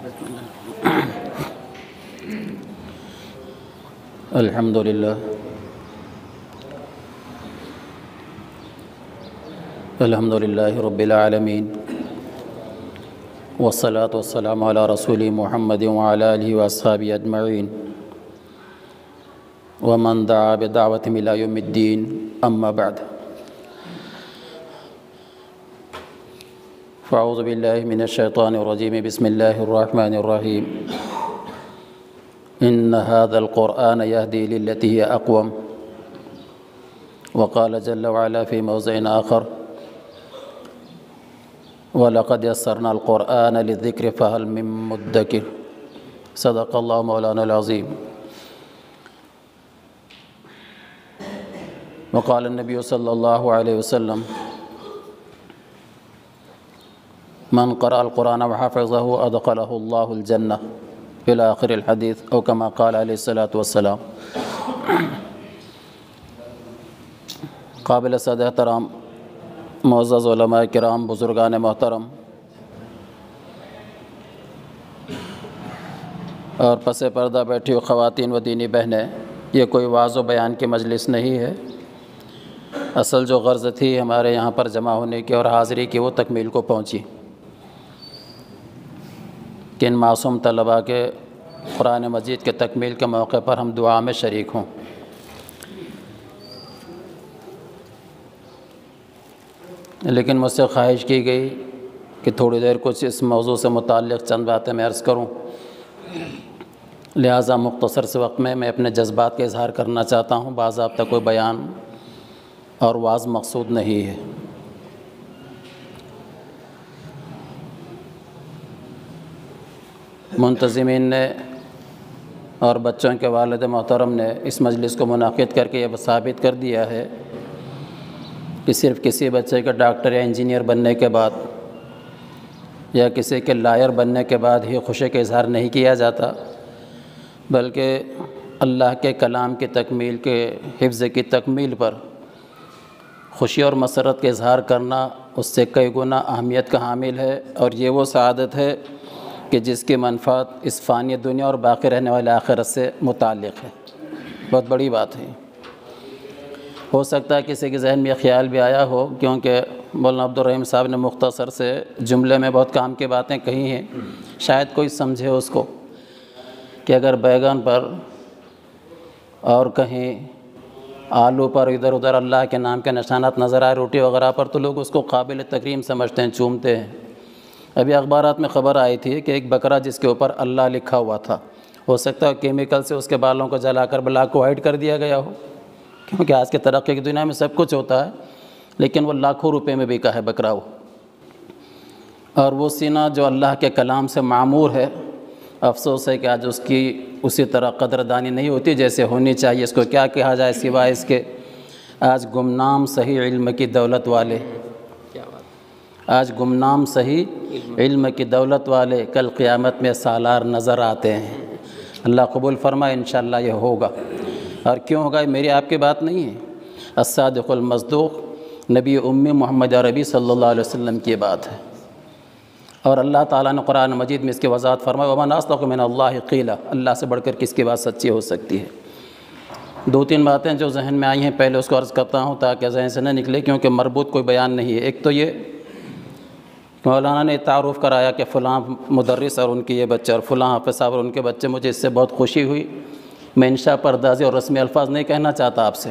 الحمد لله رب العالمين والصلاة والسلام على رسول محمد وعلى آله وأصحابه أجمعين ومن دعا بدعوتهم إلى يوم الدين أما بعد فأعوذ بالله من الشيطان الرجيم بسم الله الرحمن الرحيم إن هذا القرآن يهدي للتي هي أقوم وقال جل وعلا في موضع آخر وَلَقَدْ يَسَّرْنَا الْقُرْآنَ لِلذِّكْرِ فَهَلْ مِن مُّدَّكِرٍ صدق اللہ مولانا العظیم. وقال النبی صلی اللہ علیہ وسلم من قرأ القرآن وحفظه أدخله الله الجنة إلى آخر الحدیث او كما قال علیہ الصلاۃ والسلام. قابل صد احترام معزز علماء کرام، بزرگان محترم اور پس پردہ بیٹھی ہوئی خواتین و دینی بہنیں، یہ کوئی وعظ و بیان کی مجلس نہیں ہے. اصل جو غرض تھی ہمارے یہاں پر جمع ہونے کی اور حاضری کی، وہ تکمیل کو پہنچی کہ ان معصوم طلباء کے قرآن مجید کے تکمیل کے موقع پر ہم دعا میں شریک ہوں. لیکن مجھ سے خواہش کی گئی کہ تھوڑی دیر کچھ اس موضوع سے متعلق چند باتیں میں عرض کروں، لہٰذا مختصر سے وقت میں اپنے جذبات کا اظہار کرنا چاہتا ہوں. باضابطہ کوئی بیان اور وعظ مقصود نہیں ہے. منتظمین نے اور بچوں کے والد محترم نے اس مجلس کو منعقد کر کے یہ ثابت کر دیا ہے کہ صرف کسی بچے کے ڈاکٹر یا انجینئر بننے کے بعد یا کسی کے لائر بننے کے بعد ہی خوشی کا اظہار نہیں کیا جاتا، بلکہ اللہ کے کلام کی تکمیل کے حفظ کی تکمیل پر خوشی اور مسرت کا اظہار کرنا اس سے کئی گنا اہمیت کا حامل ہے. اور یہ وہ سعادت ہے کہ جس کی منفعت اس فانی دنیا اور باقی رہنے والے آخرت سے متعلق ہے. بہت بڑی بات ہے. ہو سکتا ہے کسی کے ذہن میں یہ خیال بھی آیا ہو، کیونکہ مولانا عبدالرحیم صاحب نے مختصر سے جملے میں بہت کام کی باتیں کہی ہیں، شاید کوئی سمجھے اس کو کہ اگر بیگن پر اور کہیں آلو پر ادھر ادھر اللہ کے نام کے نشانات نظر آئے، روٹی وغیرہ پر، تو لوگ اس کو قابل تکریم سمجھتے ہیں، چومتے ہیں. ابھی اخبارات میں خبر آئی تھی کہ ایک بکرا جس کے اوپر اللہ لکھا ہوا تھا، ہو سکتا ہے کیمیکل سے اس کے بالوں کو جلا کر بلاک کو وائٹ کر دیا گیا ہو، کیونکہ آج کے ترقی کی دنیا میں سب کچھ ہوتا ہے، لیکن وہ لاکھوں روپے میں بکا ہے بکرا وہ. اور وہ سینہ جو اللہ کے کلام سے معمور ہے، افسوس ہے کہ آج اس کی اسی طرح قدردانی نہیں ہوتی جیسے ہونی چاہیے. اس کو کیا کہا جائے سوائے اس کے آج گمنام صحیح علم کی دولت والے، آج گمنام صحیح علم کی دولت والے کل قیامت میں سالار نظر آتے ہیں. اللہ قبول فرمائے، انشاءاللہ یہ ہوگا. اور کیوں ہوگا؟ یہ میری آپ کی بات نہیں ہے، الصادق المصدوق نبی امی محمد عربی صلی اللہ علیہ وسلم کی بات ہے. اور اللہ تعالیٰ نے قرآن مجید میں اس کی وضاحت فرمائی، وَمَنْ أَصْدَقُ مِنَ اللَّهِ قِيلًا، اللہ سے بڑھ کر کس کی بات سچی ہو سکتی ہے. دو تین باتیں جو ذہن میں آئی ہیں پہلے اس کو عرض کرتا ہوں تاکہ ذہن سے نہ نکلے، کیونکہ مربوط کوئی بیان نہیں ہے. ایک تو یہ مولانا نے تعارف کرایا کہ فلاں مدرس اور ان کے یہ بچے اور فلاں حافظ صاحب اور ان کے بچے، مجھے اس سے بہت خوشی ہوئی. میں انشاء پردازی اور رسمی الفاظ نہیں کہنا چاہتا آپ سے،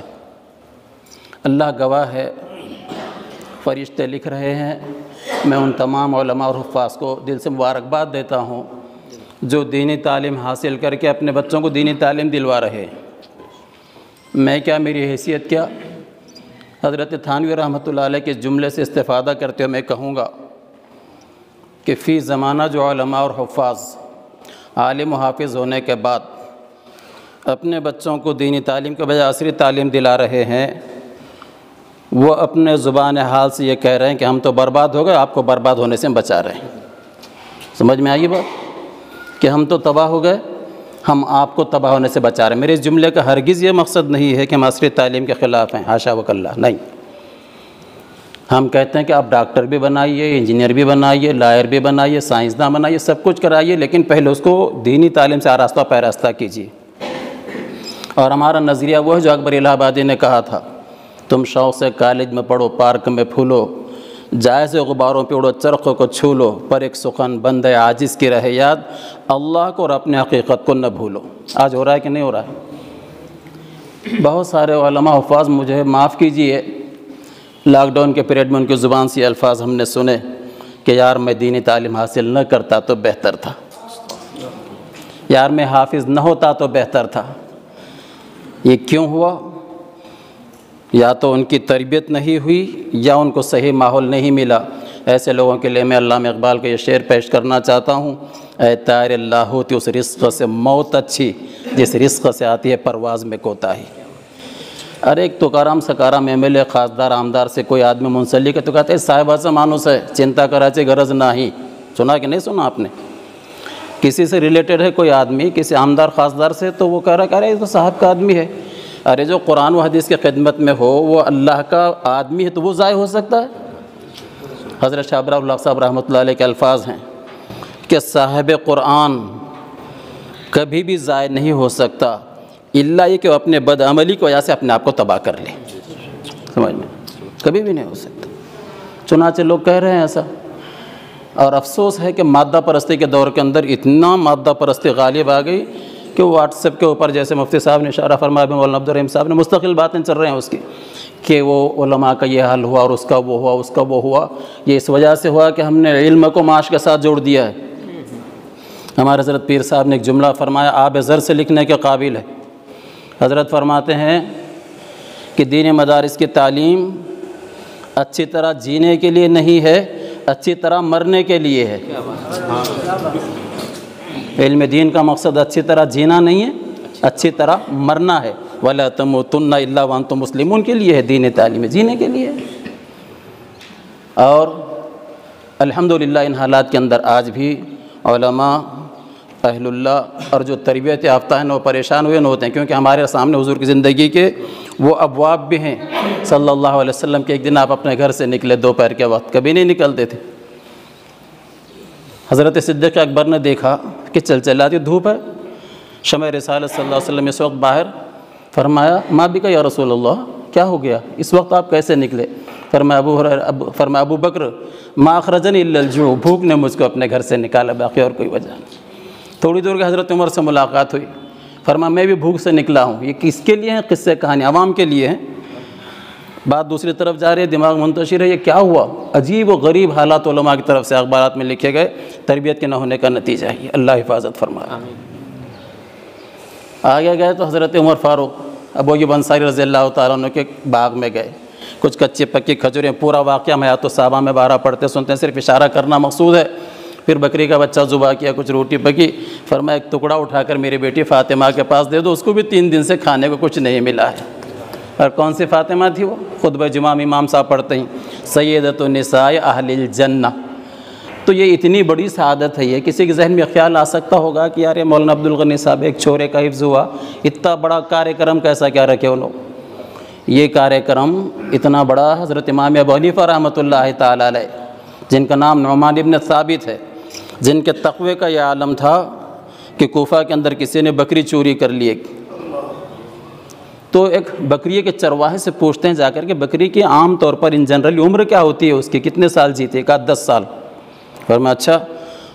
اللہ گواہ ہے، فرشتے لکھ رہے ہیں. میں ان تمام علماء اور حفاظ کو دل سے مبارکباد دیتا ہوں جو دینی تعلیم حاصل کر کے اپنے بچوں کو دینی تعلیم دلوا رہے ہیں. میں کیا، میری حیثیت کیا، حضرت تھانوی رحمۃ اللہ علیہ کے جملے سے استفادہ کرتے ہوئے میں کہوں گا کہ فی زمانہ جو علماء اور حفاظ عالم و حافظ ہونے کے بعد اپنے بچوں کو دینی تعلیم کے بجائے عصری تعلیم دلا رہے ہیں، وہ اپنے زبان حال سے یہ کہہ رہے ہیں کہ ہم تو برباد ہو گئے، آپ کو برباد ہونے سے بچا رہے ہیں. سمجھ میں آئی بات کہ ہم تو تباہ ہو گئے، ہم آپ کو تباہ ہونے سے بچا رہے ہیں. میرے اس جملے کا ہرگز یہ مقصد نہیں ہے کہ ہم عصری تعلیم کے خلاف ہیں، حاشا وکلا، نہیں. ہم کہتے ہیں کہ آپ ڈاکٹر بھی بنائیے، انجینئر بھی بنائیے، لائر بھی بنائیے، سائنسداں بنائیے، سب کچھ کرائیے، لیکن پہلے اس کو دینی تعلیم سے آراستہ پیراستہ کیجیے۔ اور ہمارا نظریہ وہ ہے جو اکبر الہ آبادی نے کہا تھا، تم شوق سے کالج میں پڑھو، پارک میں پھولو، جائز غباروں پہ اڑو، چرخوں کو چھو لو، پر ایک سخن بندے عاجز کی رہے یاد، اللہ کو اور اپنے حقیقت کو نہ بھولو۔ آج ہو رہا ہے کہ نہیں ہو رہا ہے؟ بہت سارے علماء حفاظ، مجھے معاف کیجئے، لاک ڈاؤن کے پیریڈ میں ان کی زبان سے الفاظ ہم نے سنے کہ یار میں دینی تعلیم حاصل نہ کرتا تو بہتر تھا، یار میں حافظ نہ ہوتا تو بہتر تھا۔ یہ کیوں ہوا؟ یا تو ان کی تربیت نہیں ہوئی یا ان کو صحیح ماحول نہیں ملا۔ ایسے لوگوں کے لیے میں علامہ اقبال کا یہ شعر پیش کرنا چاہتا ہوں، اے طائر اللہ ہوتی اس رزق سے موت اچھی، جس رزق سے آتی ہے پرواز میں کوتاہی۔ ارے ایک تکارام سکارام ایم ایل اے خاصدار آمدار سے کوئی آدمی منسلک ہے تو کہتے ہیں صاحب سے مانوس ہے، چنتا کراچے غرض نہیں۔ سنا کہ نہیں سنا آپ نے؟ کسی سے ریلیٹڈ ہے کوئی آدمی کسی آمدار خاصدار سے، تو وہ کہہ رہا ہے یہ تو صاحب کا آدمی ہے۔ ارے جو قرآن و حدیث کی خدمت میں ہو وہ اللہ کا آدمی ہے تو وہ ضائع ہو سکتا ہے؟ حضرت شاہ ابراہیم اللہ صاحب رحمۃ اللہ علیہ کے الفاظ ہیں کہ صاحب قرآن کبھی بھی ضائع نہیں ہو سکتا الا یہ کہ وہ اپنے بدعملی کی وجہ سے اپنے آپ کو تباہ کر لے۔ سمجھ میں کبھی بھی نہیں ہو سکتا۔ چنانچہ لوگ کہہ رہے ہیں ایسا، اور افسوس ہے کہ مادہ پرستی کے دور کے اندر اتنا مادہ پرستی غالب آ گئی کہ واٹس ایپ کے اوپر جیسے مفتی صاحب نے اشارہ فرمایا، مولانا عبدالرحیم صاحب نے، مستقل باتیں چل رہے ہیں اس کی کہ وہ علماء کا یہ حال ہوا اور اس کا وہ ہوا، اس کا وہ ہوا۔ یہ اس وجہ سے ہوا کہ ہم نے علم کو معاش کے ساتھ جوڑ دیا ہے۔ ہمارے حضرت پیر صاحب نے ایک جملہ فرمایا آب زر سے لکھنے کے قابل ہے۔ حضرت فرماتے ہیں کہ دین مدارس کی تعلیم اچھی طرح جینے کے لیے نہیں ہے، اچھی طرح مرنے کے لیے ہے۔ علم دین کا مقصد اچھی طرح جینا نہیں ہے، اچھی طرح مرنا ہے۔ وَلَا تَمُوتُنَّ إِلَّا وَأَنْتُمْ مُسْلِمُونَ کے لیے ہے، دین تعلیم جینے کے لیے ہے۔ اور الحمدللہ ان حالات کے اندر آج بھی علماء اہل اللہ اور جو تربیت یافتہ ہیں وہ پریشان ہوئے نہ ہوتے ہیں، کیونکہ ہمارے سامنے حضور کی زندگی کے وہ ابواب بھی ہیں صلی اللہ علیہ وسلم کے۔ ایک دن آپ اپنے گھر سے نکلے دوپہر کے وقت، کبھی نہیں نکلتے تھے۔ حضرت صدیق اکبر نے دیکھا کہ چلچلاتی دھوپ ہے، شمع رسالت صلی اللہ علیہ وسلم اس وقت باہر، فرمایا ما بک یا رسول اللہ، کیا ہو گیا اس وقت آپ کیسے نکلے؟ فرمایا ابو بکر ما اخرجنی الا الجوع، بھوک نے مجھ کو اپنے گھر سے نکالا، باقی اور کوئی وجہ نہیں۔ تھوڑی دور کے حضرت عمر سے ملاقات ہوئی، فرمایا میں بھی بھوک سے نکلا ہوں۔ یہ کس کے لیے ہیں قصے کہانی؟ عوام کے لیے ہیں۔ بات دوسری طرف جا رہی ہے، دماغ منتشر ہے، یہ کیا ہوا؟ عجیب و غریب حالات علماء کی طرف سے اخبارات میں لکھے گئے، تربیت کے نہ ہونے کا نتیجہ ہے۔ اللہ حفاظت فرمائے۔ آگے گئے تو حضرت عمر فاروق ابو ایوب انصاری رضی اللہ تعالیٰ عنہ کے باغ میں گئے، کچھ کچی پکی کھجوریں، پورا واقعہ حیات الصحابہ میں بارہ پڑھتے سنتے ہیں، صرف اشارہ کرنا مقصود ہے۔ پھر بکری کا بچہ ذبح کیا، کچھ روٹی پکی، فرمایا ایک ٹکڑا اٹھا کر میری بیٹی فاطمہ کے پاس دے دو، اس کو بھی 3 دن سے کھانے کو کچھ نہیں ملا ہے۔ اور کون سی فاطمہ تھی وہ؟ خطبہ جمعہ امام صاحب پڑھتے ہیں سیدۃ النساء اہل الجنہ۔ تو یہ اتنی بڑی سعادت ہے، یہ کسی کے ذہن میں خیال آ سکتا ہوگا کہ یار یہ مولانا عبدالغنی صاحب ایک چھورے کا حفظ ہوا، اتنا بڑا کارِ کرم کیسا کیا رکھے وہ لوگ؟ یہ کارِ کرم اتنا بڑا حضرت امام ابو حنیفہ رحمۃ اللہ تعالیٰ علیہ، جن کا نام نعمان ابن ثابت ہے، جن کے تقوی کا یہ عالم تھا کہ کوفہ کے اندر کسی نے بکری چوری کر لی ایک، تو ایک بکری کے چرواہے سے پوچھتے ہیں جا کر کہ بکری کی عام طور پر ان جنرل عمر کیا ہوتی ہے اس کی، کتنے سال جیتے؟ کہا 10 سال۔ فرمایا اچھا،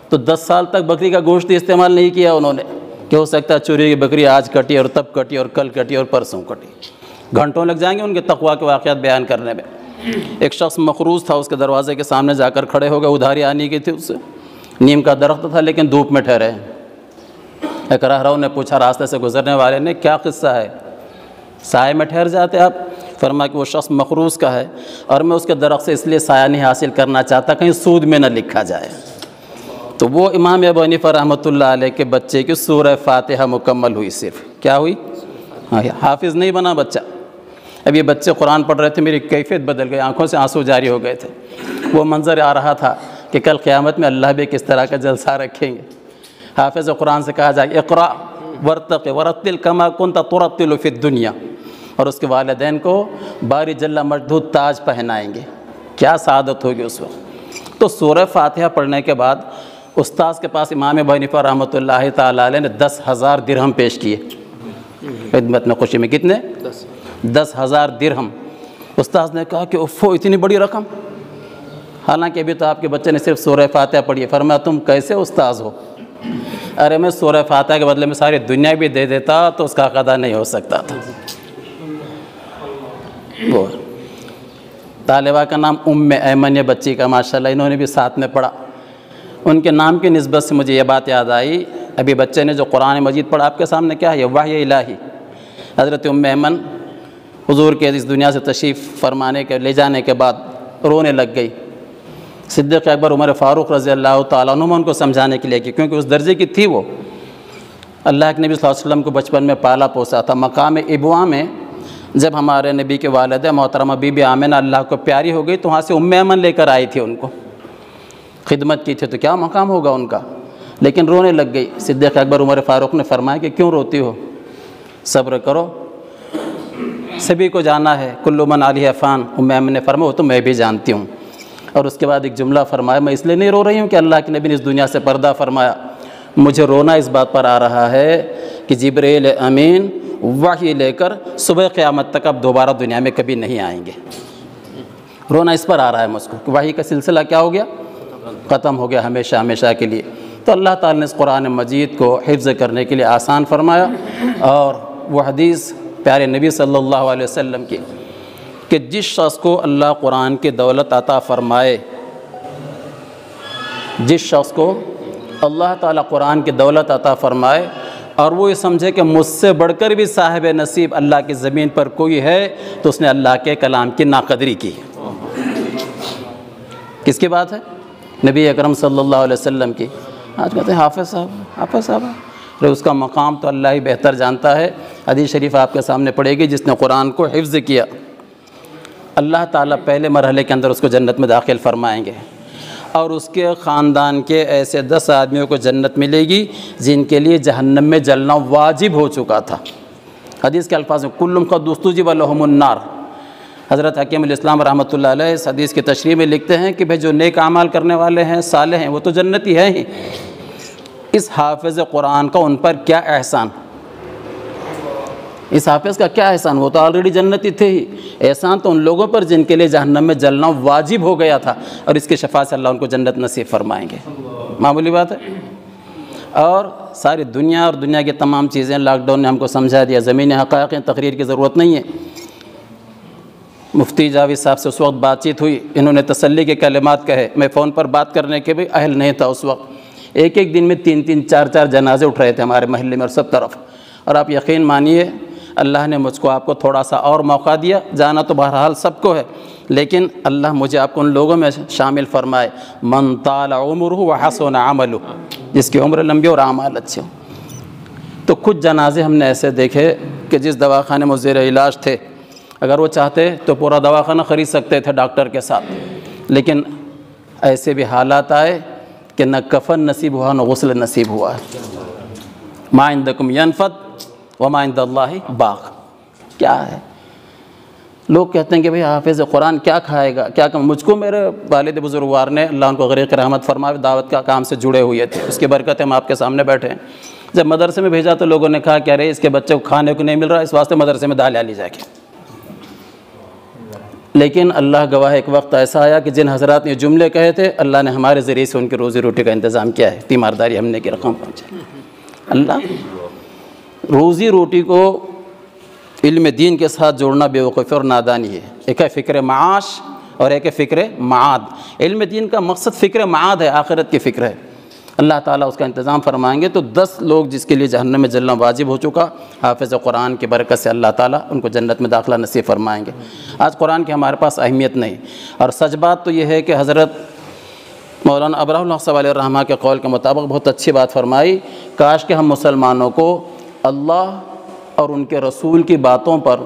تو 10 سال تک بکری کا گوشت استعمال نہیں کیا انہوں نے، کہ ہو سکتا ہے چوری کی بکری آج کٹی اور تب کٹی اور کل کٹی اور پرسوں کٹی، گھنٹوں لگ جائیں گے ان کے تقویٰ کے واقعات بیان کرنے میں۔ ایک شخص مخروض تھا، اس کے دروازے کے سامنے جا کر کھڑے ہو گئے، ادھاری آنے کی تھی اس سے، نیم کا درخت تھا لیکن دھوپ میں ٹھہرے۔ ایک راہرو نے پوچھا راستے سے گزرنے والے نے، کیا قصہ ہے؟ سائے میں ٹھہر جاتے آپ؟ فرمایا کہ وہ شخص مخروض کا ہے اور میں اس کے درخت سے اس لیے سایہ نہیں حاصل کرنا چاہتا کہیں سود میں نہ لکھا جائے۔ تو وہ امام ابو حنیفہ رحمۃ اللہ علیہ کے بچے کی سورہ فاتحہ مکمل ہوئی، صرف کیا ہوئی؟ حافظ نہیں بنا بچہ۔ اب یہ بچے قرآن پڑھ رہے تھے، میری کیفیت بدل گئی، آنکھوں سے آنسو جاری ہو گئے تھے۔ وہ منظر آ رہا تھا کہ کل قیامت میں اللہ بھی کس طرح کا جلسہ رکھیں گے۔ حافظ قرآن سے کہا جائے اقرأ ورتق ورتل کما کنت ترتل فی الدنیا، اور اس کے والدین کو باری جل مجدود تاج پہنائیں گے۔ کیا سعادت ہوگی اس وقت۔ تو سورہ فاتحہ پڑھنے کے بعد استاذ کے پاس امام ابو حنیفہ رحمۃ اللہ تعالیٰ علیہ نے 10,000 درہم پیش کیے خدمت میں، خوشی میں۔ کتنے؟ 10,000 درہم۔ استاذ نے کہا کہ اوفو اتنی بڑی رقم، حالانکہ ابھی تو آپ کے بچے نے صرف سورہ فاتحہ پڑھی ہے۔ فرمایا تم کیسے استاذ ہو؟ ارے میں سورہ فاتحہ کے بدلے میں ساری دنیا بھی دے دیتا تو اس کا قضا نہیں ہو سکتا تھا۔ وہ طالبہ کا نام ایمن ہے بچی کا، ماشاءاللہ انہوں نے بھی ساتھ میں پڑھا۔ ان کے نام کی نسبت سے مجھے یہ بات یاد آئی، ابھی بچے نے جو قرآن مجید پڑھا آپ کے سامنے کیا ہے؟ یہ وحی الہی۔ حضرت ایمن حضور کے اس دنیا سے تشریف فرمانے کے لے جانے کے بعد رونے لگ گئی۔ صدیق اکبر عمر فاروق رضی اللہ تعالیٰ عنہ ان کو سمجھانے کے لیے کہ کیونکہ اس درجے کی تھی وہ، اللہ کے نبی صلی اللہ علیہ وسلم کو بچپن میں پالا پوسا تھا۔ مقام ابوا میں جب ہمارے نبی کے والدہ محترمہ بی بی آمنہ اللہ کو پیاری ہو گئی تو وہاں سے ایمن لے کر آئی تھی، ان کو خدمت کی تھی، تو کیا مقام ہوگا ان کا، لیکن رونے لگ گئی۔ صدیق اکبر عمر فاروق نے فرمایا کہ کیوں روتی ہو، صبر کرو، سبھی کو جانا ہے، کل من علیہ فان۔ ایمن نے فرمایا وہ تو میں بھی جانتی ہوں، اور اس کے بعد ایک جملہ فرمایا میں اس لیے نہیں رو رہی ہوں کہ اللہ کے نبی نے اس دنیا سے پردہ فرمایا، مجھے رونا اس بات پر آ رہا ہے کہ جبریل امین وحی لے کر صبح قیامت تک اب دوبارہ دنیا میں کبھی نہیں آئیں گے۔ رونا اس پر آ رہا ہے مجھ کو کہ وحی کا سلسلہ کیا ہو گیا؟ ختم ہو گیا ہمیشہ ہمیشہ کے لیے۔ تو اللہ تعالیٰ نے اس قرآن مجید کو حفظ کرنے کے لیے آسان فرمایا، اور وہ حدیث پیارے نبی صلی اللہ علیہ وسلم کی کہ جس شخص کو اللہ قرآن کی دولت عطا فرمائے، جس شخص کو اللہ تعالیٰ قرآن کی دولت عطا فرمائے اور وہ یہ سمجھے کہ مجھ سے بڑھ کر بھی صاحب نصیب اللہ کی زمین پر کوئی ہے، تو اس نے اللہ کے کلام کی ناقدری کی۔ کس کی بات ہے؟ نبی اکرم صلی اللہ علیہ وسلم کی۔ آج کہتے ہیں حافظ صاحب، ارے اس کا مقام تو اللہ ہی بہتر جانتا ہے۔ حدیث شریف آپ کے سامنے پڑے گی، جس نے قرآن کو حفظ کیا اللہ تعالیٰ پہلے مرحلے کے اندر اس کو جنت میں داخل فرمائیں گے، اور اس کے خاندان کے ایسے 10 آدمیوں کو جنت ملے گی جن کے لیے جہنم میں جلنا واجب ہو چکا تھا۔ حدیث کے الفاظ میں کلم قد استجیب لهم النار۔ حضرت حکیم الاسلام رحمۃ اللہ علیہ اس حدیث کی تشریح میں لکھتے ہیں کہ بھئی جو نیک اعمال کرنے والے ہیں، صالح ہیں، وہ تو جنتی ہیں ہی، اس حافظ قرآن کا ان پر کیا احسان، اس حافظ کا کیا احسان، وہ تو آلریڈی جنتی تھے ہی، احسان تو ان لوگوں پر جن کے لیے جہنم میں جلنا واجب ہو گیا تھا، اور اس کی شفاعت سے اللہ ان کو جنت نصیب فرمائیں گے۔ معمولی بات ہے۔ اور ساری دنیا اور دنیا کی تمام چیزیں لاک ڈاؤن نے ہم کو سمجھا دیا، زمینی حقائق ہیں، تقریر کی ضرورت نہیں ہے۔ مفتی جاوید صاحب سے اس وقت بات چیت ہوئی، انہوں نے تسلی کے کلمات کہے، میں فون پر بات کرنے کے بھی اہل نہیں تھا اس وقت۔ ایک دن میں 3 4 جنازے اٹھ رہے تھے ہمارے محلے میں اور سب طرف، اور آپ یقین مانیے اللہ نے مجھ کو آپ کو تھوڑا سا اور موقع دیا، جانا تو بہرحال سب کو ہے، لیکن اللہ مجھے آپ کو ان لوگوں میں شامل فرمائے، من طال عمرہ وحسن عملہ، جس کی عمر لمبی اور اعمال اچھے ہوں۔ تو کچھ جنازے ہم نے ایسے دیکھے کہ جس دواخانے میں زیر علاج تھے، اگر وہ چاہتے تو پورا دواخانہ خرید سکتے تھے ڈاکٹر کے ساتھ، لیکن ایسے بھی حالات آئے کہ نہ کفن نصیب ہوا نہ غسل نصیب ہوا۔ ما عندکم ینفد وما عند اللہ باق۔ کیا ہے؟ لوگ کہتے ہیں کہ بھئی حافظ قرآن کیا کھائے گا، کیا کم۔ مجھ کو میرے والد بزرگوار نے، اللہ ان کو غریق رحمت فرمائے، دعوت کا کام سے جڑے ہوئے تھے، اس کی برکت ہم آپ کے سامنے بیٹھے ہیں۔ جب مدرسے میں بھیجا تو لوگوں نے کہا کہ ارے اس کے بچے کو کھانے کو نہیں مل رہا، اس واسطے مدرسے میں دال لی جا کے۔ لیکن اللہ گواہ ایک وقت ایسا آیا کہ جن حضرات نے یہ جملے کہے تھے، اللہ نے ہمارے ذریعے سے ان کی روزی روٹی کا انتظام کیا ہے، تیمارداری ہم نے کی رقم پہنچا۔ اللہ روزی روٹی کو علم دین کے ساتھ جوڑنا بیوقوفی اور نادانی ہے۔ ایک ہے فکر معاش اور ایک ہے فکر معاد۔ علم دین کا مقصد فکر معاد ہے، آخرت کی فکر ہے۔ اللہ تعالیٰ اس کا انتظام فرمائیں گے۔ تو 10 لوگ جس کے لیے جہنم میں جلنا واجب ہو چکا، حافظ قرآن کی برکت سے اللہ تعالیٰ ان کو جنت میں داخلہ نصیب فرمائیں گے۔ آج قرآن کی ہمارے پاس اہمیت نہیں، اور سچ بات تو یہ ہے کہ حضرت مولانا ابراہ الحق صاحب علیہ الرحمہ کے قول کے مطابق بہت اچھی بات فرمائی، کاش کہ ہم مسلمانوں کو اللہ اور ان کے رسول کی باتوں پر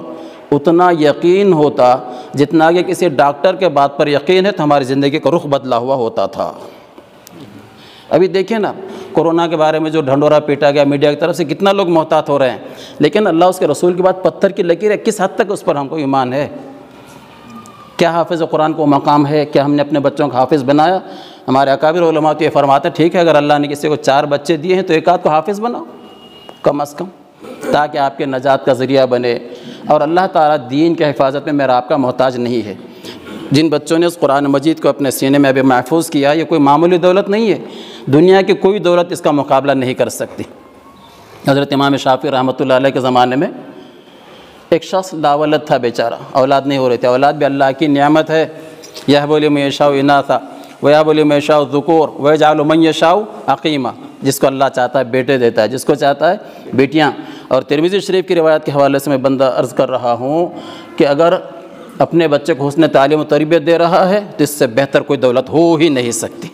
اتنا یقین ہوتا جتنا کہ کسی ڈاکٹر کے بات پر یقین ہے، تو ہماری زندگی کا رخ بدلا ہوا ہوتا تھا۔ ابھی دیکھیں نا، کورونا کے بارے میں جو ڈھنڈورا پیٹا گیا میڈیا کی طرف سے، کتنا لوگ محتاط ہو رہے ہیں، لیکن اللہ اس کے رسول کی بات پتھر کی لکیر ہے، کس حد تک اس پر ہم کو ایمان ہے؟ کیا حافظ قرآن کو مقام ہے؟ کیا ہم نے اپنے بچوں کو حافظ بنایا؟ ہمارے اکابر علماء تو یہ فرماتے ہیں ٹھیک ہے اگر اللہ نے کسی کو 4 بچے دیے ہیں تو ایک آدھ کو حافظ بناؤ کم از کم، تاکہ آپ کے نجات کا ذریعہ بنے۔ اور اللہ تعالیٰ دین کی حفاظت میں میرا آپ کا محتاج نہیں ہے۔ جن بچوں نے اس قرآن مجید کو اپنے سینے میں ابھی محفوظ کیا، یہ کوئی معمولی دولت نہیں ہے، دنیا کی کوئی دولت اس کا مقابلہ نہیں کر سکتی۔ حضرت امام شافعی رحمۃ اللہ علیہ کے زمانے میں ایک شخص لاولد تھا بیچارہ، اولاد نہیں ہو رہی تھی۔ اولاد بھی اللہ کی نعمت ہے، یہب لمن یشاء اناثا ویہب لمن یشاء الذکور ویجعل من یشاء عقیما، جس کو اللہ چاہتا ہے بیٹے دیتا ہے، جس کو چاہتا ہے بیٹیاں۔ اور ترمذی شریف کی روایت کے حوالے سے میں بندہ عرض کر رہا ہوں کہ اگر اپنے بچے کو حسن تعلیم و تربیت دے رہا ہے تو اس سے بہتر کوئی دولت ہو ہی نہیں سکتی۔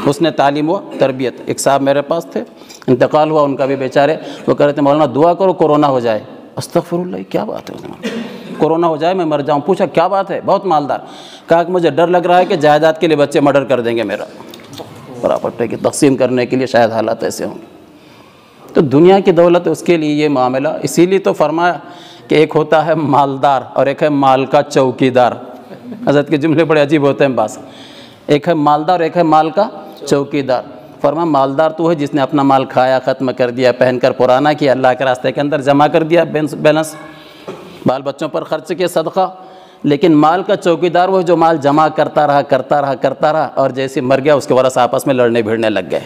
حسن تعلیم و تربیت۔ ایک صاحب میرے پاس تھے، انتقال ہوا ان کا بھی بیچارے، وہ کہہ رہے تھے مولانا دعا کرو کورونا ہو جائے۔ استغفر اللہ، کیا بات ہے، کورونا ہو جائے میں مر جاؤں؟ پوچھا کیا بات ہے؟ بہت مالدار۔ کہا کہ مجھے ڈر لگ رہا ہے کہ جائیداد کے لیے بچے مرڈر کر دیں گے میرا، پراپرٹی کی تقسیم کرنے کے لیے شاید حالات ایسے ہوں۔ تو دنیا کی دولت اس کے لیے یہ معاملہ، اسی لیے تو فرمایا کہ ایک ہوتا ہے مالدار اور ایک ہے مال کا چوکیدار۔ حضرت کے جملے بڑے عجیب ہوتے ہیں بعض، ایک ہے مالدار ایک ہے مال کا چوکیدار۔ فرمایا مالدار تو ہے جس نے اپنا مال کھایا، ختم کر دیا، پہن کر پرانا کیا، اللہ کے راستے کے اندر جمع کر دیا، بیلنس، بال بچوں پر خرچ کیا، صدقہ۔ لیکن مال کا چوکیدار وہ جو مال جمع کرتا رہا اور جیسے مر گیا اس کے ورثہ آپس میں لڑنے بھیڑنے لگ گئے۔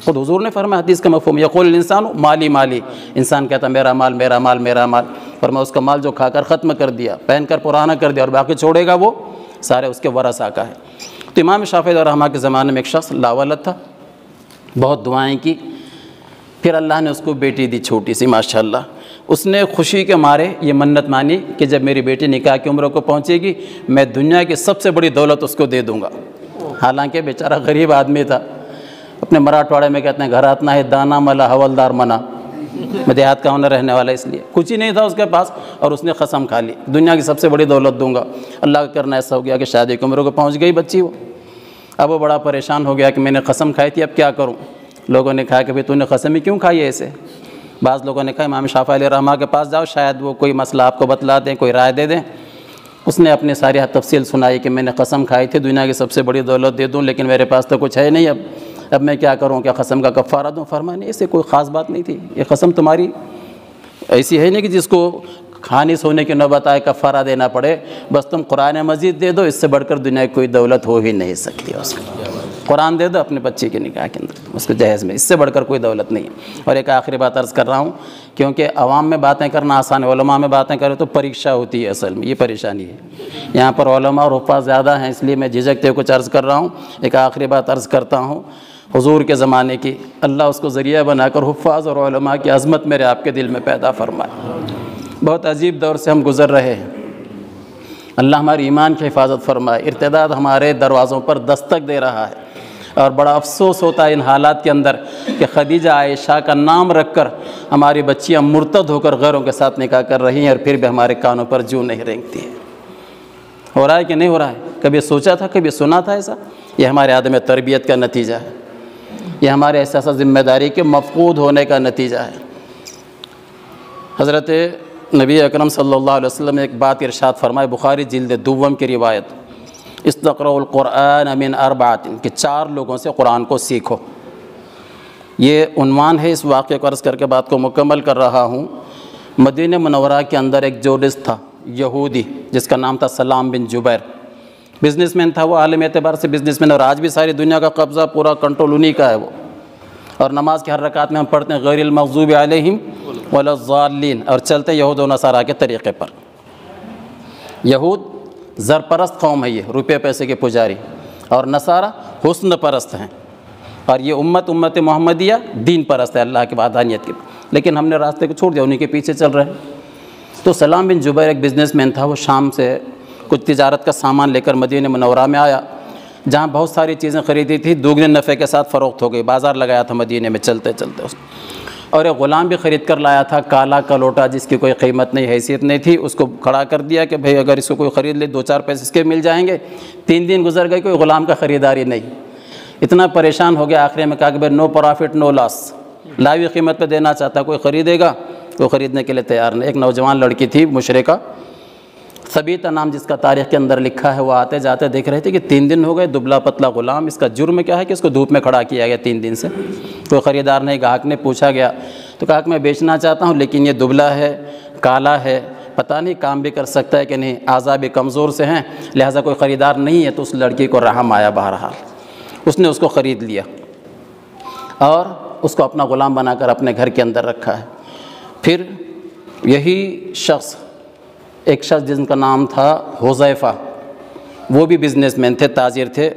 خود حضور نے فرمایا حدیث کا مفہوم، یقول الانسان مالی مالی، انسان کہتا میرا مال میرا مال میرا مال۔ فرمایا اس کا مال جو کھا کر ختم کر دیا، پہن کر پرانا کر دیا اور باقی چھوڑے گا وہ سارے اس کے ورثہ کا ہے۔ تو امام شافعی رحمہ کے زمانے میں ایک شخص لاولد تھا، بہت دعائیں کی، پھر اللہ نے اس کو بیٹی دی چھوٹی سی ماشاءاللہ۔ اس نے خوشی کے مارے یہ منت مانی کہ جب میری بیٹی نکاح کی عمر کو پہنچے گی میں دنیا کی سب سے بڑی دولت اس کو دے دوں گا۔ حالانکہ بیچارہ غریب آدمی تھا، اپنے مراٹھواڑے میں کہتے ہیں گھر آتنا ہے دانا ملا حولدار منا، میں دیہات کا ہونا رہنے والا، اس لیے کچھ ہی نہیں تھا اس کے پاس اور اس نے قسم کھا لی دنیا کی سب سے بڑی دولت دوں گا۔ اللہ کا کرنا ایسا ہو گیا کہ شادی کی عمر کو پہنچ گئی بچی وہ۔ اب وہ بڑا پریشان ہو گیا کہ میں نے قسم کھائی تھی اب کیا کروں۔ لوگوں نے کہا کہ بھئی تو نے قسم ہی کیوں کھائی ہے ایسے؟ بعض لوگوں نے کہا امام شافعی علیہ رحمہ کے پاس جاؤ شاید وہ کوئی مسئلہ آپ کو بتلا دیں، کوئی رائے دے دیں۔ اس نے اپنی ساری تفصیل سنائی کہ میں نے قسم کھائی تھی دنیا کی سب سے بڑی دولت دے دوں لیکن میرے پاس تو کچھ ہے نہیں، اب میں کیا کروں، کیا قسم کا کفارہ دوں؟ فرمایا نہیں، اسے کوئی خاص بات نہیں تھی، یہ قسم تمہاری ایسی ہے نہیں کہ جس کو کھانے سونے کی نوبت آئے کفارہ دینا پڑے، بس تم قرآن مجید دے دو، اس سے بڑھ کر دنیا کی کوئی دولت ہو ہی نہیں سکتی۔ اس کو قرآن دے دو اپنے بچے کے نکاح کے اندر، اس کے جہیز میں، اس سے بڑھ کر کوئی دولت نہیں ہے۔ اور ایک آخری بات عرض کر رہا ہوں، کیونکہ عوام میں باتیں کرنا آسان ہے، علماء میں باتیں کریں تو پریشا ہوتی ہے، اصل میں یہ پریشانی ہے۔ یہاں پر علماء اور حفاظ زیادہ ہیں اس لیے میں جھجکتے ہوئے کچھ عرض کر رہا ہوں۔ ایک آخری بات عرض کرتا ہوں، حضور کے زمانے کی اللہ اس کو ذریعہ بنا کر حفاظ اور علماء کی عظمت میرے آپ کے دل میں پیدا فرمائے۔ بہت عجیب دور سے ہم گزر رہے ہیں، اللہ ہماری ایمان کی حفاظت فرمائے۔ ارتداد ہمارے دروازوں پر دستک دے رہا ہے اور بڑا افسوس ہوتا ہے ان حالات کے اندر کہ خدیجہ عائشہ کا نام رکھ کر ہماری بچیاں مرتد ہو کر غیروں کے ساتھ نکاح کر رہی ہیں اور پھر بھی ہمارے کانوں پر جوں نہیں رینگتی ہے۔ ہو رہا ہے کہ نہیں ہو رہا ہے؟ کبھی سوچا تھا، کبھی سنا تھا ایسا؟ یہ ہمارے عدم تربیت کا نتیجہ ہے، یہ ہمارے احساس ذمہ داری کے مفقود ہونے کا نتیجہ ہے۔ حضرت نبی اکرم صلی اللہ علیہ وسلم نے ایک بات ارشاد فرمائے، بخاری جلد دوم کی روایت، استقرؤ القرآن من اربعۃ، کہ 4 لوگوں سے قرآن کو سیکھو۔ یہ عنوان ہے، اس واقعے کو عرض کر کے بات کو مکمل کر رہا ہوں۔ مدینہ منورہ کے اندر ایک جوڑس تھا یہودی جس کا نام تھا سلام بن جبیر، بزنس مین تھا وہ، عالم اعتبار سے بزنس مین، اور آج بھی ساری دنیا کا قبضہ پورا کنٹرول انہی کا ہے وہ۔ اور نماز کی ہر رکعت میں ہم پڑھتے ہیں غیر المغضوب علیہم ولا الضالین، اور چلتے ہیں یہود و نصارہ کے طریقے پر۔ یہود زر پرست قوم ہے، یہ روپے پیسے کے پجاری، اور نصارہ حسن پرست ہیں، اور یہ امت محمدیہ دین پرست ہے، اللہ کی وحدانیت کی، لیکن ہم نے راستے کو چھوڑ دیا، انہی کے پیچھے چل رہے ہیں۔ تو سلام بن جبیر ایک بزنس مین تھا، وہ شام سے کچھ تجارت کا سامان لے کر مدینہ منورہ میں آیا، جہاں بہت ساری چیزیں خریدی تھی، دوگنے نفع کے ساتھ فروخت ہو گئی، بازار لگایا تھا مدینہ میں چلتے چلتے اس، اور ایک غلام بھی خرید کر لایا تھا، کالا کلوٹا جس کی کوئی قیمت نہیں، حیثیت نہیں تھی، اس کو کھڑا کر دیا کہ بھئی اگر اس کو کوئی خرید لے 2-4 پیسے اس کے مل جائیں گے۔ 3 دن گزر گئے، کوئی غلام کا خریداری نہیں، اتنا پریشان ہو گیا، آخر میں کہا کہ بھئی نو پرافٹ نو لاس، لائی قیمت پہ دینا چاہتا، کوئی خریدے گا؟ کوئی خریدنے کے لیے تیار نہیں۔ ایک نوجوان لڑکی تھی مشرکہ، سبیتا نام جس کا تاریخ کے اندر لکھا ہے، وہ آتے جاتے دیکھ رہے تھے کہ 3 دن ہو گئے، دبلا پتلا غلام، اس کا جرم کیا ہے کہ اس کو دھوپ میں کھڑا کیا گیا 3 دن سے، کوئی خریدار نہیں، گاہک نے پوچھا گیا تو کہا کہ میں بیچنا چاہتا ہوں لیکن یہ دبلا ہے، کالا ہے، پتہ نہیں کام بھی کر سکتا ہے کہ نہیں، اعضاء بھی کمزور سے ہیں، لہٰذا کوئی خریدار نہیں ہے۔ تو اس لڑکی کو رحم آیا، بہرحال اس نے اس کو خرید لیا اور اس کو اپنا غلام بنا کر اپنے گھر کے اندر رکھا ہے۔ پھر یہی شخص، ایک شخص جن کا نام تھا حذیفہ، وہ بھی بزنس مین تھے، تاجر تھے،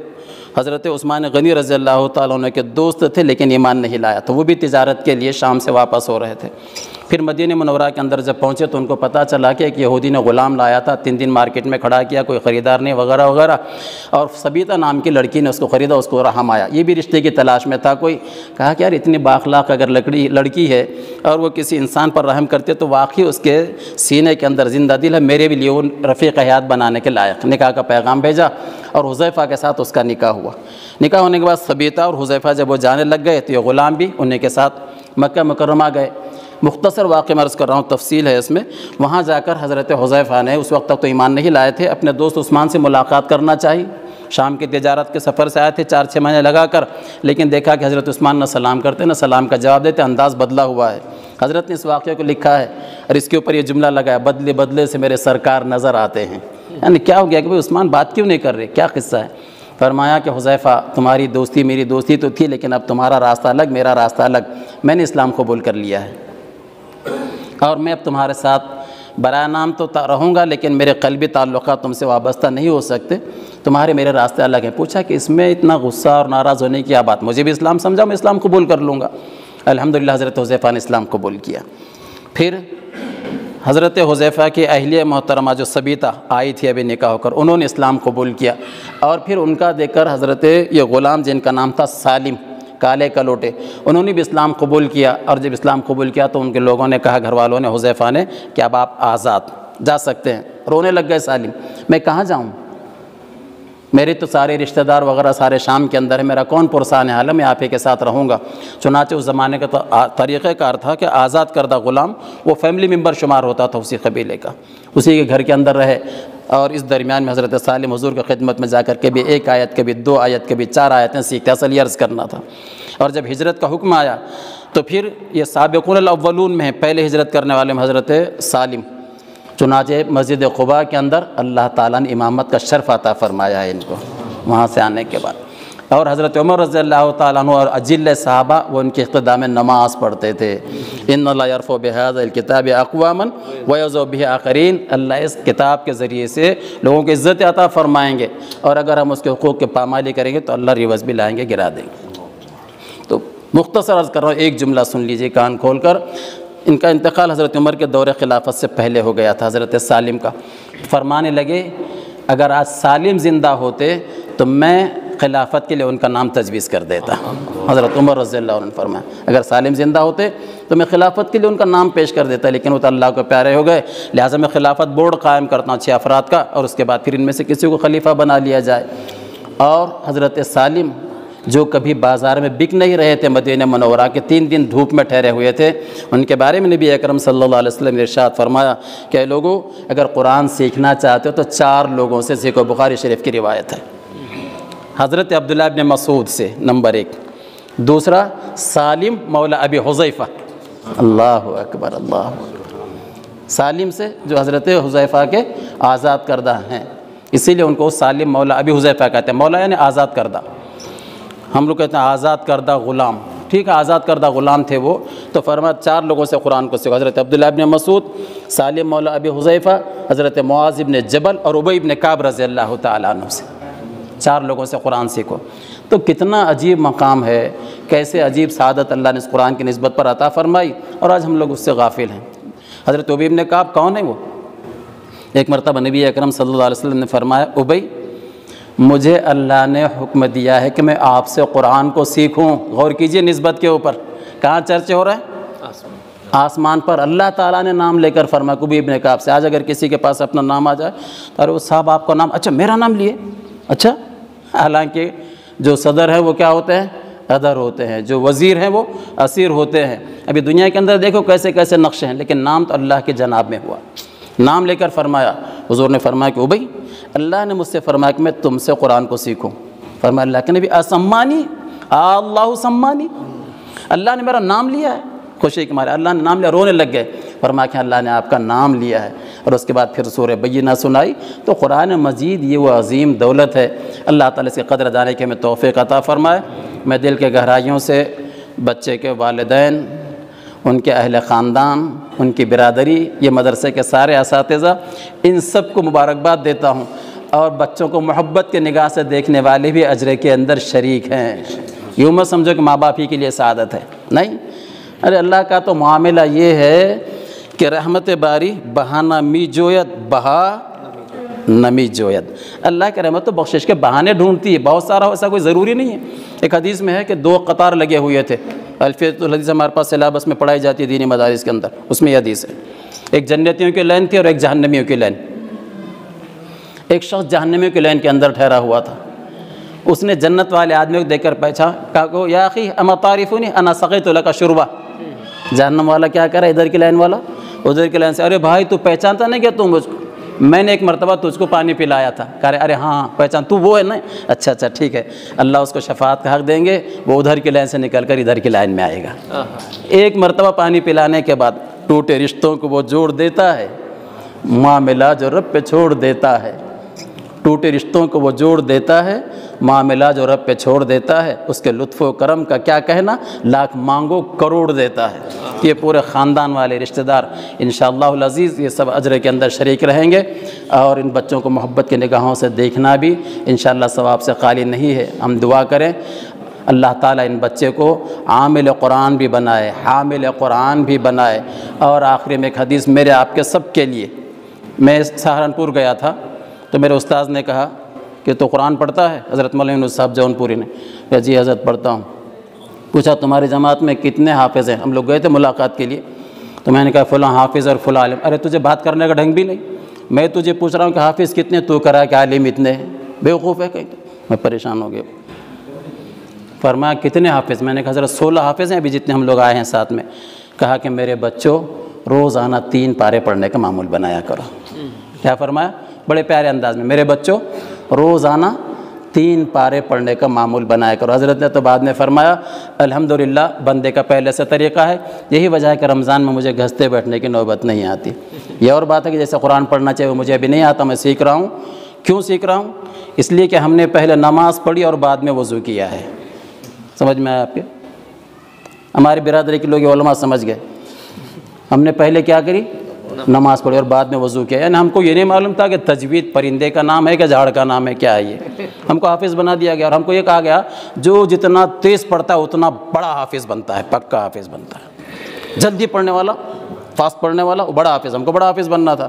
حضرت عثمان غنی رضی اللہ تعالیٰ عنہ کے دوست تھے لیکن ایمان نہیں لایا، تو وہ بھی تجارت کے لیے شام سے واپس ہو رہے تھے۔ پھر مدینہ منورہ کے اندر جب پہنچے تو ان کو پتہ چلا کہ ایک یہودی نے غلام لایا تھا، 3 دن مارکیٹ میں کھڑا کیا، کوئی خریدار نہیں وغیرہ وغیرہ، اور سبیتا نام کی لڑکی نے اس کو خریدا، اس کو رحم آیا، یہ بھی رشتے کی تلاش میں تھا کوئی، کہا کہ یار اتنی بااخلاق اگر لڑکی ہے اور وہ کسی انسان پر رحم کرتے تو واقعی اس کے سینے کے اندر زندہ دل ہے، میرے بھی لیے وہ رفیق حیات بنانے کے لائق۔ نکاح کا پیغام بھیجا اور حذیفہ کے ساتھ اس کا نکاح ہوا۔ نکاح ہونے کے بعد سبیتا اور حذیفہ جب وہ جانے لگ گئے تو یہ غلام بھی انہیں کے ساتھ مکہ مکرمہ گئے۔ مختصر واقعہ میں عرض کر رہا ہوں، تفصیل ہے اس میں۔ وہاں جا کر حضرت حذیفہ نے، اس وقت تک تو ایمان نہیں لائے تھے، اپنے دوست عثمان سے ملاقات کرنا چاہی، شام کی تجارت کے سفر سے آئے تھے 4-6 مہینے لگا کر، لیکن دیکھا کہ حضرت عثمان نہ سلام کرتے نہ سلام کا جواب دیتے، انداز بدلا ہوا ہے۔ حضرت نے اس واقعے کو لکھا ہے اور اس کے اوپر یہ جملہ لگایا، بدلے بدلے سے میرے سرکار نظر آتے ہیں، یعنی کیا ہو گیا کہ بھئی عثمان بات کیوں نہیں کر رہے، کیا قصہ ہے؟ فرمایا کہ حذیفہ تمہاری دوستی میری دوستی تو تھی لیکن اب تمہارا راستہ الگ، میرا راستہ الگ، میں نے اسلام قبول کر لیا ہے اور میں اب تمہارے ساتھ برائے نام تو رہوں گا لیکن میرے قلبی تعلقات تم سے وابستہ نہیں ہو سکتے، تمہارے میرے راستے الگ ہیں۔ پوچھا کہ اس میں اتنا غصہ اور ناراض ہونے کی کیا بات، مجھے بھی اسلام سمجھا، میں اسلام قبول کر لوں گا۔ الحمدللہ حضرت حذیفہ نے اسلام قبول کیا۔ پھر حضرت حذیفہ کی اہلیہ محترمہ جو سبیتا آئی تھی ابھی نکاح ہو کر، انہوں نے اسلام قبول کیا، اور پھر ان کا دیکھ کر حضرت یہ غلام جن کا نام تھا سالم، کالے کلوٹے، انہوں نے بھی اسلام قبول کیا، اور جب اسلام قبول کیا تو ان کے لوگوں نے کہا، گھر والوں نے، حذیفہ نے، کہ اب آپ آزاد جا سکتے ہیں۔ رونے لگ گئے سالم، میں کہاں جاؤں، میرے تو سارے رشتہ دار وغیرہ سارے شام کے اندر ہے، میرا کون پرسان حال ہے، میں آپ ہی کے ساتھ رہوں گا۔ چنانچہ اس زمانے کا طریقہ کار تھا کہ آزاد کردہ غلام وہ فیملی ممبر شمار ہوتا تھا اسی قبیلے کا، اسی کے گھر کے اندر رہے۔ اور اس درمیان میں حضرت سالم حضور کی خدمت میں جا کر کبھی 1 آیت، کبھی 2 آیت، کبھی 4 آیتیں سیکھتے، اصل یہ عرض کرنا تھا۔ اور جب ہجرت کا حکم آیا تو پھر یہ سابقون الاولون میں ہیں، پہلے ہجرت کرنے والے میں حضرت سالم۔ چنانچہ مسجد قباء کے اندر اللہ تعالیٰ نے امامت کا شرف عطا فرمایا ہے ان کو وہاں سے آنے کے بعد۔ اور حضرت عمر رضی اللہ تعالیٰ عنہ اور اجل صحابہ وہ ان کے اقتداء میں نماز پڑھتے تھے۔ ان اللہ یرفع بہذا الکتاب اقواما ویضع بہ آخرین، اللہ اس کتاب کے ذریعے سے لوگوں کو عزت عطا فرمائیں گے، اور اگر ہم اس کے حقوق کی پامالی کریں گے تو اللہ ریوز بھی لائیں گے، گرا دیں گے۔ تو مختصر عرض کر رہا ہوں، ایک جملہ سن لیجئے کان کھول کر۔ ان کا انتقال حضرت عمر کے دور خلافت سے پہلے ہو گیا تھا، حضرت سالم کا۔ فرمانے لگے اگر آج سالم زندہ ہوتے تو میں خلافت کے لیے ان کا نام تجویز کر دیتا۔ حضرت عمر رضی اللہ عنہ نے فرمایا اگر سالم زندہ ہوتے تو میں خلافت کے لیے ان کا نام پیش کر دیتا، لیکن وہ تو اللہ کو پیارے ہو گئے، لہٰذا میں خلافت بورڈ قائم کرتا ہوں 6 افراد کا، اور اس کے بعد پھر ان میں سے کسی کو خلیفہ بنا لیا جائے۔ اور حضرت سالم جو کبھی بازار میں بک نہیں رہے تھے، مدینہ منورہ کے 3 دن دھوپ میں ٹھہرے ہوئے تھے، ان کے بارے میں نبی اکرم صلی اللہ علیہ وسلم نے ارشاد فرمایا کہ اے لوگو اگر قرآن سیکھنا چاہتے ہو تو 4 لوگوں سے سیکھو، بخاری شریف کی روایت ہے۔ حضرت عبداللہ ابن مسعود سے نمبر 1، دوسرا سالم مولا ابی حذیفہ، اللہ اکبر اللہ اکبر، سالم سے جو حضرت حذیفہ کے آزاد کردہ ہیں، اسی لیے ان کو سالم مولا ابی حذیفہ کہتے ہیں۔ مولا یعنی آزاد کردہ، ہم لوگ کہتے ہیں آزاد کردہ غلام، ٹھیک ہے، آزاد کردہ غلام تھے وہ۔ تو فرمایا 4 لوگوں سے قرآن کو سیکھو، حضرت عبداللہ ابن مسعود، سالم مولا ابی حذیفہ، حضرت معاذ ابن جبل اور ابی ابن کعب رضی اللہ تعالیٰ عنہ سے، 4 لوگوں سے قرآن سیکھو۔ تو کتنا عجیب مقام ہے، کیسے عجیب سعادت اللہ نے اس قرآن کی نسبت پر عطا فرمائی، اور آج ہم لوگ اس سے غافل ہیں۔ حضرت ابی ابن کعب کون ہے وہ؟ ایک مرتبہ نبی اکرم صلی اللہ علیہ وسلم نے فرمایا ابی مجھے اللہ نے حکم دیا ہے کہ میں آپ سے قرآن کو سیکھوں۔ غور کیجئے نسبت کے اوپر کہاں چرچے ہو رہا ہے، آسمان پر اللہ تعالیٰ نے نام لے کر فرمایا ابی ابن کعب سے۔ آج اگر کسی کے پاس اپنا نام آ جائے تو ارے وہ صاحب آپ کا نام، اچھا میرا نام لیے، اچھا، حالانکہ جو صدر ہے وہ کیا ہوتے ہیں، قدر ہوتے ہیں، جو وزیر ہیں وہ اسیر ہوتے ہیں۔ ابھی دنیا کے اندر دیکھو کیسے کیسے نقشے ہیں، لیکن نام تو اللہ کے جناب میں ہوا۔ نام لے کر فرمایا حضور نے فرمایا کہ ابی، اللہ نے مجھ سے فرمایا کہ میں تم سے قرآن کو سیکھوں۔ فرمایا اللہ کے نبی اسمانی، اللہ سمانی، اللہ نے میرا نام لیا ہے؟ خوشی کے مارے اللہ نے نام لیا، رونے لگ گئے۔ فرمایا کہ اللہ نے آپ کا نام لیا ہے۔ اور اس کے بعد پھر سورہ بینہ سنائی۔ تو قرآن مجید یہ وہ عظیم دولت ہے، اللہ تعالیٰ سے قدر دانے کے ہمیں توفیق عطا فرمائے۔ میں دل کے گہرائیوں سے بچے کے والدین، ان کے اہل خاندان، ان کی برادری، یہ مدرسے کے سارے اساتذہ، ان سب کو مبارکباد دیتا ہوں، اور بچوں کو محبت کے نگاہ سے دیکھنے والے بھی اجر کے اندر شریک ہیں۔ یوں مت سمجھو کہ ماں باپ ہی کے لیے سعادت ہے، نہیں، ارے اللہ کا تو معاملہ یہ ہے کہ رحمت باری بہانہ می جویت بہا نمی جویت۔ اللہ کی رحمت تو بخشش کے بہانے ڈھونڈتی ہے، بہت سارا ایسا کوئی ضروری نہیں ہے۔ ایک حدیث میں ہے کہ 2 قطار لگے ہوئے تھے، الفیۃ الحدیث ہمارے پاس سلیبس میں پڑھائی جاتی ہے دینی مدارس کے اندر، اس میں یہ حدیث ہے، ایک جنتیوں کی لائن تھی اور ایک جہنمیوں کی لائن۔ ایک شخص جہنمیوں کی لائن کے اندر ٹھہرا ہوا تھا، اس نے جنت والے آدمی کو دیکھ کر پہچا، کہا کہ یا اخی اما تعرفونی انا سقیت لک شربہ۔ جہنم والا کیا کر رہا ہے، ادھر کی لائن والا ادھر کی لائن سے، ارے بھائی تو پہچانتا نہیں کہ تم مجھ کو، میں نے ایک مرتبہ تجھ کو پانی پلایا تھا۔ کہہ رہے ارے ہاں پہچان، تو وہ ہے نا، اچھا اچھا ٹھیک ہے، اللہ اس کو شفاعت کا حق دیں گے، وہ ادھر کی لائن سے نکل کر ادھر کی لائن میں آئے گا۔ ایک مرتبہ پانی پلانے کے بعد ٹوٹے رشتوں کو وہ جوڑ دیتا ہے، معاملہ جو رب پہ چھوڑ دیتا ہے، ٹوٹے رشتوں کو وہ جوڑ دیتا ہے، معاملہ جو رب پہ چھوڑ دیتا ہے، اس کے لطف و کرم کا کیا کہنا، لاکھ مانگو کروڑ دیتا ہے۔ یہ پورے خاندان والے رشتہ دار انشاءاللہ العزیز یہ سب اجر کے اندر شریک رہیں گے، اور ان بچوں کو محبت کی نگاہوں سے دیکھنا بھی انشاءاللہ ثواب سے خالی نہیں ہے۔ ہم دعا کریں اللہ تعالیٰ ان بچے کو عامل قرآن بھی بنائے، حامل قرآن بھی بنائے۔ اور آخری میں ایک حدیث میرے آپ کے سب کے لیے، میں سہارنپور گیا تھا تو میرے استاذ نے کہا کہ تو قرآن پڑھتا ہے؟ حضرت مولانا یونس صاحب جون پوری نے کہا جی حضرت پڑھتا ہوں۔ پوچھا تمہاری جماعت میں کتنے حافظ ہیں؟ ہم لوگ گئے تھے ملاقات کے لیے، تو میں نے کہا فلاں حافظ اور فلاں عالم۔ ارے تجھے بات کرنے کا ڈھنگ بھی نہیں، میں تجھے پوچھ رہا ہوں کہ حافظ کتنے، تو کرا کہ عالم اتنے ہیں، بیوقوف ہے کہیں؟ میں پریشان ہو گیا۔ فرمایا کتنے حافظ؟ میں نے کہا حضرت 16 حافظ ہیں ابھی جتنے ہم لوگ آئے ہیں ساتھ میں۔ کہا کہ میرے بچوں روزانہ 3 پارے پڑھنے کا معمول بنایا کرو۔ کیا فرمایا؟ بڑے پیارے انداز میں، میرے بچوں روزانہ 3 پارے پڑھنے کا معمول بنایا کرو۔ حضرت نے تو بعد میں فرمایا الحمدللہ بندے کا پہلے سے طریقہ ہے، یہی وجہ ہے کہ رمضان میں مجھے گھستے بیٹھنے کی نوبت نہیں آتی۔ یہ اور بات ہے کہ جیسے قرآن پڑھنا چاہیے وہ مجھے ابھی نہیں آتا، میں سیکھ رہا ہوں۔ کیوں سیکھ رہا ہوں؟ اس لیے کہ ہم نے پہلے نماز پڑھی اور بعد میں وضو کیا ہے۔ سمجھ میں آیا آپ کے؟ ہماری برادری کے لوگ علماء سمجھ گئے، ہم نے پہلے کیا کری؟ نماز پڑھی اور بعد میں وضو کیا۔ یعنی ہم کو یہ نہیں معلوم تھا کہ تجوید پرندے کا نام ہے کہ جھاڑ کا نام ہے، کیا ہے یہ؟ ہم کو حافظ بنا دیا گیا، اور ہم کو یہ کہا گیا جو جتنا تیز پڑھتا ہے اتنا بڑا حافظ بنتا ہے، پکا حافظ بنتا ہے۔ جلدی پڑھنے والا، فاسٹ پڑھنے والا وہ بڑا حافظ، ہم کو بڑا حافظ بننا تھا۔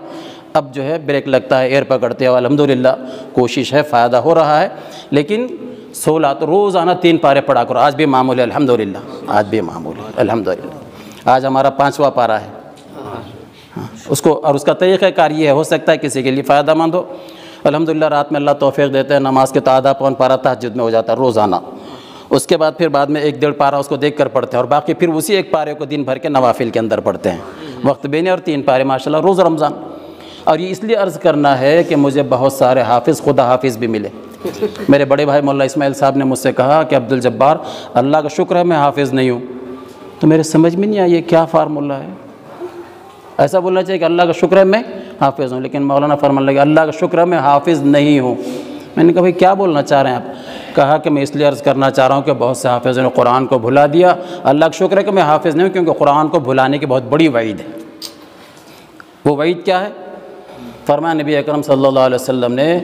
اب جو ہے بریک لگتا ہے، ایئر پکڑتے ہیں، الحمدللہ کوشش ہے، فائدہ ہو رہا ہے۔ لیکن 16 تو روزانہ 3 پارے پڑھا کرو، آج بھی معمول ہے الحمدللہ، آج بھی معمول ہے الحمدللہ۔ آج ہمارا 5واں پارا ہے اس کو، اور اس کا طریقہ کار یہ ہے، ہو سکتا ہے کسی کے لیے فائدہ مند ہو۔ الحمدللہ رات میں اللہ توفیق دیتے ہیں، نماز کے آدھا پون پارا تہجد میں ہو جاتا ہے روزانہ۔ اس کے بعد پھر بعد میں 1-1.5 پارا اس کو دیکھ کر پڑھتے ہیں، اور باقی پھر اسی 1 پارے کو دن بھر کے نوافل کے اندر پڑھتے ہیں، وقت بینے، اور 3 پارے ماشاءاللہ روز رمضان۔ اور یہ اس لیے عرض کرنا ہے کہ مجھے بہت سارے حافظ، خدا حافظ بھی ملے۔ میرے بڑے بھائی مولانا اسماعیل صاحب نے مجھ سے کہا کہ عبدالجبار اللہ کا شکر ہے میں حافظ نہیں ہوں۔ تو میرے سمجھ میں نہیں آیا یہ کیا فارمولہ ہے؟ ایسا بولنا چاہیے کہ اللہ کا شکر ہے میں حافظ ہوں، لیکن مولانا فرمان لگے اللہ کا شکر ہے میں حافظ نہیں ہوں۔ میں نے کہا بھائی کیا بولنا چاہ رہے ہیں آپ؟ کہا کہ میں اس لیے عرض کرنا چاہ رہا ہوں کہ بہت سے حافظوں نے قرآن کو بھلا دیا، اللہ کا شکر ہے کہ میں حافظ نہیں ہوں، کیونکہ قرآن کو بھلانے کی بہت بڑی وعید ہے۔ وہ وعید کیا ہے؟ فرمایا نبی اکرم صلی اللہ علیہ وسلم نے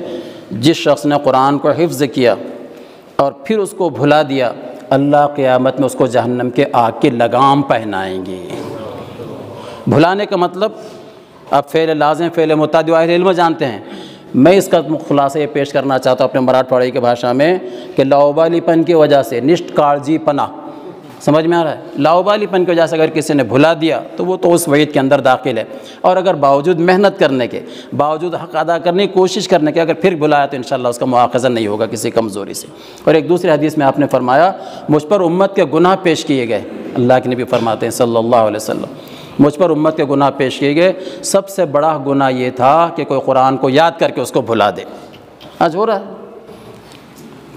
جس شخص نے قرآن کو حفظ کیا اور پھر اس کو بھلا دیا، اللہ قیامت میں اس کو جہنم کے آگ کی لگام پہنائیں گے۔ بھلانے کا مطلب آپ فعل لازم، فعل متعدی اہل علم جانتے ہیں۔ میں اس کا خلاصہ یہ پیش کرنا چاہتا ہوں اپنے مراٹھواڑی کی بھاشا میں کہ لاؤبالی پن کی وجہ سے، نشٹ کارجی پنا، سمجھ میں آ رہا ہے؟ لاؤبالی پن کی وجہ سے اگر کسی نے بھلا دیا تو وہ تو اس وعید کے اندر داخل ہے، اور اگر باوجود محنت کرنے کے، باوجود حق ادا کرنے کی کوشش کرنے کے اگر پھر بھلایا تو انشاءاللہ اس کا مواخذہ نہیں ہوگا کسی کمزوری سے۔ اور ایک دوسری حدیث میں آپ نے فرمایا مجھ پر امت کے گناہ پیش کیے گئے، اللہ کے نبی فرماتے ہیں صلی اللہ علیہ وسلم، مجھ پر امت کے گناہ پیش کیے گئے۔ سب سے بڑا گناہ یہ تھا کہ کوئی قرآن کو یاد کر کے اس کو بھلا دے۔ آج ہو رہا ہے،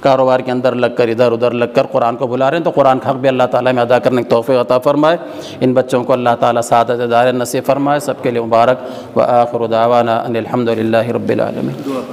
کاروبار کے اندر لگ کر ادھر ادھر لگ کر قرآن کو بھلا رہے ہیں، تو قرآن کا حق بھی اللہ تعالیٰ میں ادا کرنے کی توفیق عطا فرمائے۔ ان بچوں کو اللہ تعالیٰ سعادت دار نصیب فرمائے۔ سب کے لیے مبارک۔ وآخر دعوانا ان الحمد للہ رب العالمین۔